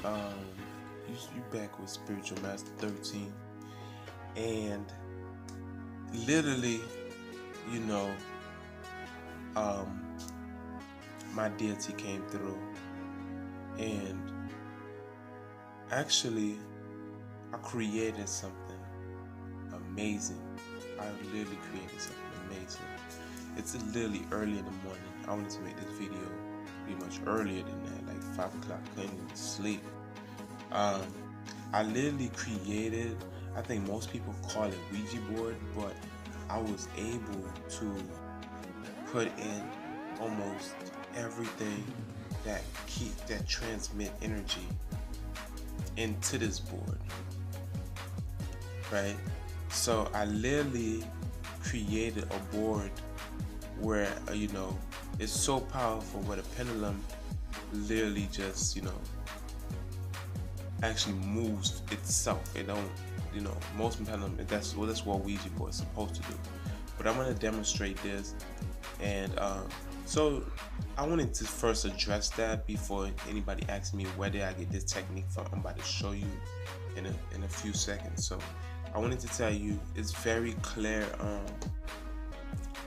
Um, you back with Spiritual Master 13, and literally, you know, um, my deity came through, and actually, I created something amazing. I literally created something amazing. It's literally early in the morning. I wanted to make this video pretty much earlier than that, like 5 o'clock. Couldn't even sleep. Um, I literally created, I think most people call it Ouija board, but I was able to put in almost everything that transmit energy into this board, right? So I literally created a board where it's so powerful where the pendulum literally just actually moves itself. It don't, most pendulum, that's what Ouija board is supposed to do. But I'm gonna demonstrate this, and so I wanted to first address that before anybody asks me where did I get this technique from. I'm about to show you in a few seconds. So I wanted to tell you it's very clear.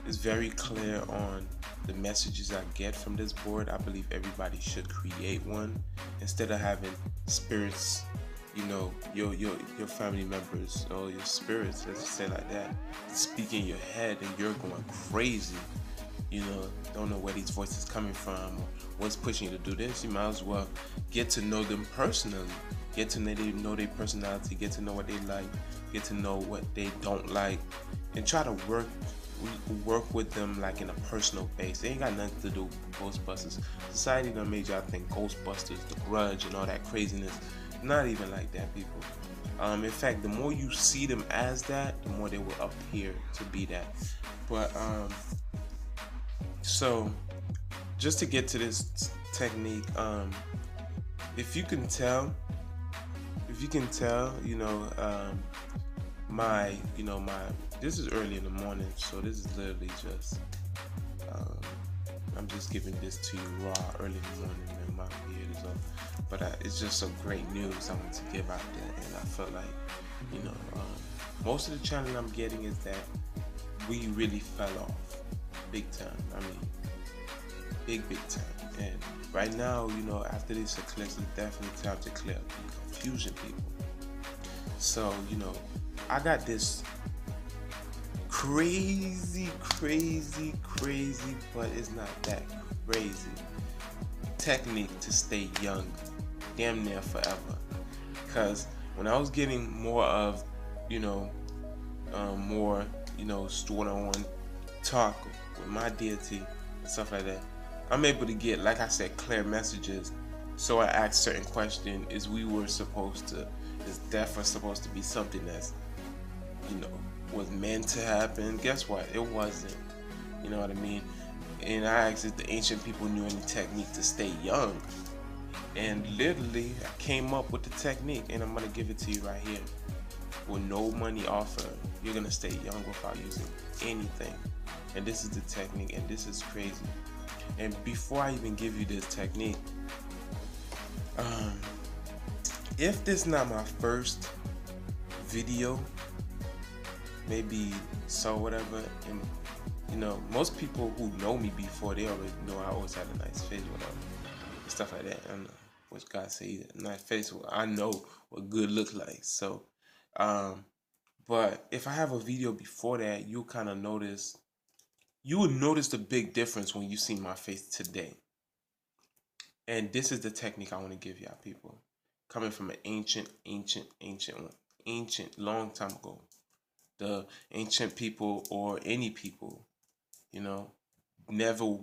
It's very clear on the messages I get from this board. I believe everybody should create one instead of having spirits, your family members or your spirits, let's just say like that, speak in your head and you're going crazy. Don't know where these voices coming from or what's pushing you to do this. You might as well get to know them personally. Get to know their personality. Get to know what they like. Get to know what they don't like, and try to work with them like in a personal base. It ain't got nothing to do with Ghostbusters. Society done made y'all think Ghostbusters, The Grudge, and all that craziness. Not even like that, people. In fact, the more you see them as that, the more they will appear to be that. But so just to get to this technique, if you can tell, my this is early in the morning, so this is literally just um, I'm just giving this to you raw early in the morning, and my beard is up. But it's just some great news I want to give out there, and I felt like most of the challenge I'm getting is that we really fell off big time. I mean, big time. And right now, after this eclipse, it's definitely time to clear up the confusion, people. So, I got this crazy, but it's not that crazy technique to stay young, damn near forever. Because when I was getting more of, more, one-on-one talk with my deity and stuff like that, I'm able to get, like I said, clear messages. So I asked certain questions: is death was supposed to be something that's, was meant to happen? Guess what? It wasn't. You know what I mean? And I asked if the ancient people knew any technique to stay young. And literally, I came up with the technique, and I'm gonna give it to you right here. With no money offered, you're gonna stay young without using anything. And this is the technique, and this is crazy. And before I even give you this technique, if this is not my first video, maybe so whatever, and most people who know me before, they already know I always had a nice face, whatever, and stuff like that. I don't know what God say, nice face. Well, I know what good look like. So, but if I have a video before that, you kind of notice. You would notice the big difference when you see my face today. And this is the technique I want to give y'all, people. Coming from an ancient, long time ago. The ancient people, or any people, never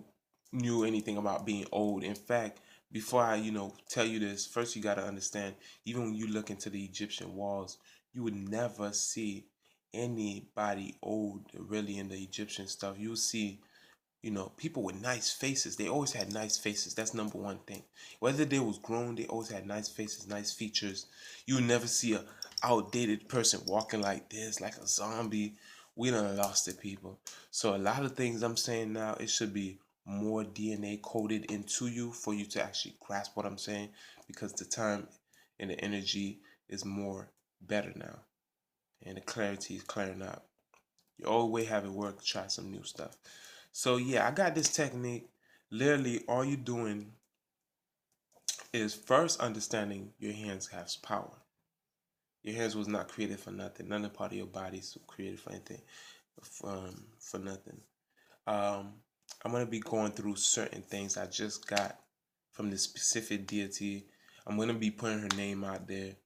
knew anything about being old. In fact, before I, tell you this, first you got to understand, even when you look into the Egyptian walls, you would never see anybody old really in the Egyptian stuff. You'll see, people with nice faces. They always had nice faces. That's number one thing. Whether they was grown, they always had nice faces, nice features. You would never see a outdated person walking like this, like a zombie. We done lost it, people. So a lot of things I'm saying now, it should be more DNA coded into you for you to actually grasp what I'm saying, because the time and the energy is more better now, and the clarity is clearing up. You always have it work, try some new stuff. So yeah, I got this technique. Literally, all you doing is first understanding your hands have power. Your hands was not created for nothing. None of part of your body is created for anything, for nothing. Um, I'm gonna be going through certain things I just got from this specific deity. I'm gonna be putting her name out there.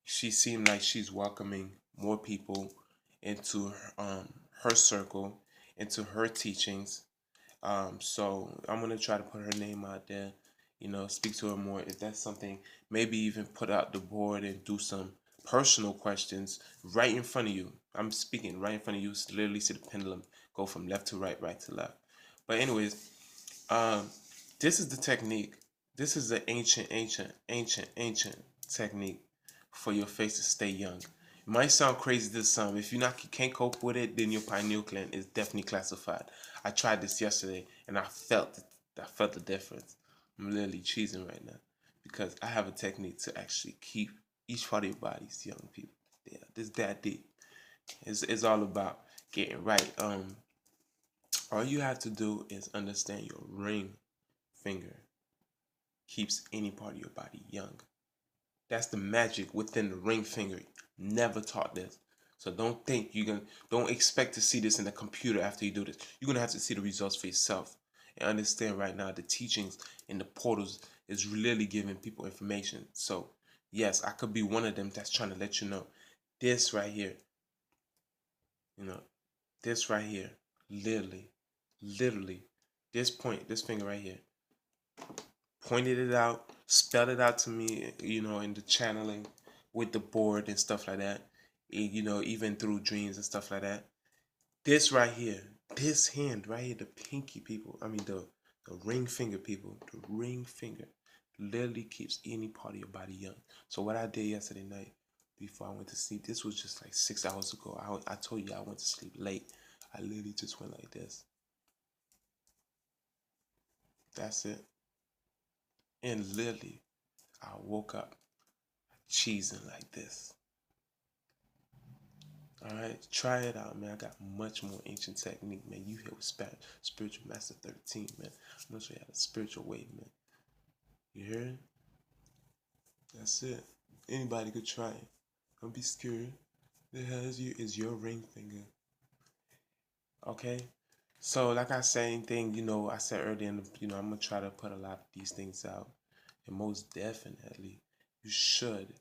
She seemed like she's welcoming more people into her circle, into her teachings. So I'm gonna try to put her name out there, speak to her more. If that's something, maybe even put out the board and do some personal questions right in front of you. I'm speaking right in front of you. Literally see the pendulum go from left to right, right to left. But anyways, um, this is the technique. This is the ancient technique for your face to stay young. It might sound crazy to some. If you can't cope with it, then your pineal gland is definitely classified. I tried this yesterday and I felt the difference. I'm literally cheesing right now because I have a technique to actually keep each part of your bodies young, people. Yeah, this that deep. It's all about getting right. All you have to do is understand your ring finger keeps any part of your body young. That's the magic within the ring finger. Never taught this. So don't expect to see this in the computer after you do this. You're gonna have to see the results for yourself. And understand right now the teachings in the portals is really giving people information. So yes, I could be one of them that's trying to let you know this right here, you know, this right here, literally, this finger right here, pointed it out, spelled it out to me, in the channeling with the board and stuff like that. Even through dreams and stuff like that. This right here, this hand right here, the pinky people, I mean the ring finger people, the ring finger literally keeps any part of your body young. So what I did yesterday night before I went to sleep, this was just like 6 hours ago. I told you I went to sleep late. I literally just went like this. That's it. And literally, I woke up cheesing like this. Alright, try it out, man. I got much more ancient technique, man. You here with Spiritual Master 13, man. I'm gonna show you how the spiritual way, man. You hear it? That's it. Anybody could try it. Don't be scared. The hell is your ring finger. Okay? So like I said, anything, I said earlier, I'm gonna try to put a lot of these things out. And most definitely, you should